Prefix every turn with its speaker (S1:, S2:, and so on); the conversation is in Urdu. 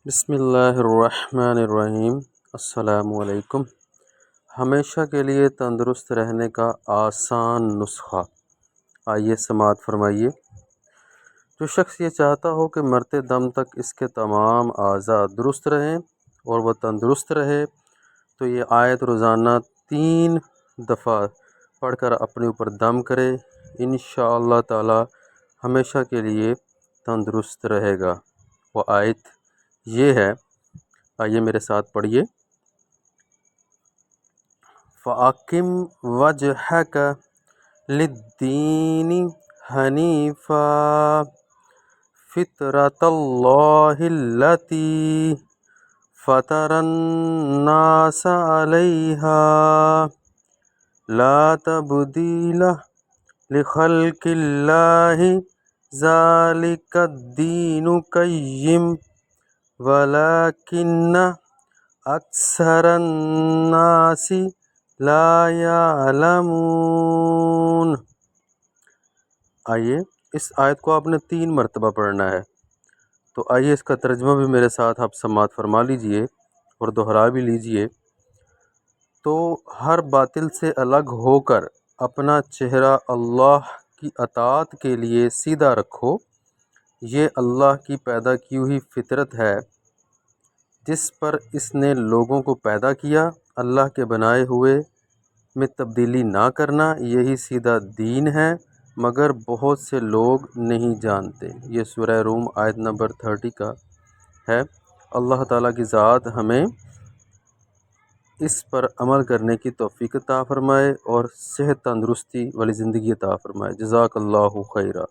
S1: بسم اللہ الرحمن الرحیم۔ السلام علیکم۔ ہمیشہ کے لیے تندرست رہنے کا آسان نسخہ، آئیے سماعت فرمائیے۔ جو شخص یہ چاہتا ہو کہ مرتے دم تک اس کے تمام اعضاء درست رہیں اور وہ تندرست رہے، تو یہ آیت روزانہ 3 دفعہ پڑھ کر اپنے اوپر دم کرے، انشاءاللہ تعالی ہمیشہ کے لیے تندرست رہے گا۔ وہ آیت یہ ہے، آئیے میرے ساتھ پڑھیے۔ فَأَقِمْ وَجْهَكَ لِلدِّينِ حَنِيفًا فِطْرَتَ اللَّهِ الَّتِي فَطَرَ النَّاسَ عَلَيْهَا لَا تَبْدِيلَ لِخَلْقِ اللَّهِ ذَلِكَ الدِّينُ الْقَيِّمُ وَلَكِنَّ أَكْثَرَ النَّاسِ لَا يَعْلَمُونَ۔ آئیے اس آیت کو آپ نے 3 مرتبہ پڑھنا ہے، تو آئیے اس کا ترجمہ بھی میرے ساتھ آپ سماعت فرما لیجئے اور دہرا بھی لیجئے۔ تو ہر باطل سے الگ ہو کر اپنا چہرہ اللہ کی اطاعت کے لیے سیدھا رکھو، یہ اللہ کی پیدا کی ہوئی فطرت ہے جس پر اس نے لوگوں کو پیدا کیا۔ اللہ کے بنائے ہوئے میں تبدیلی نہ کرنا، یہی سیدھا دین ہے، مگر بہت سے لوگ نہیں جانتے۔ یہ سورہ روم آیت نمبر 30 کا ہے۔ اللہ تعالیٰ کی ذات ہمیں اس پر عمل کرنے کی توفیق عطا فرمائے اور صحت تندرستی والی زندگی عطا فرمائے۔ جزاک اللہ خیرہ۔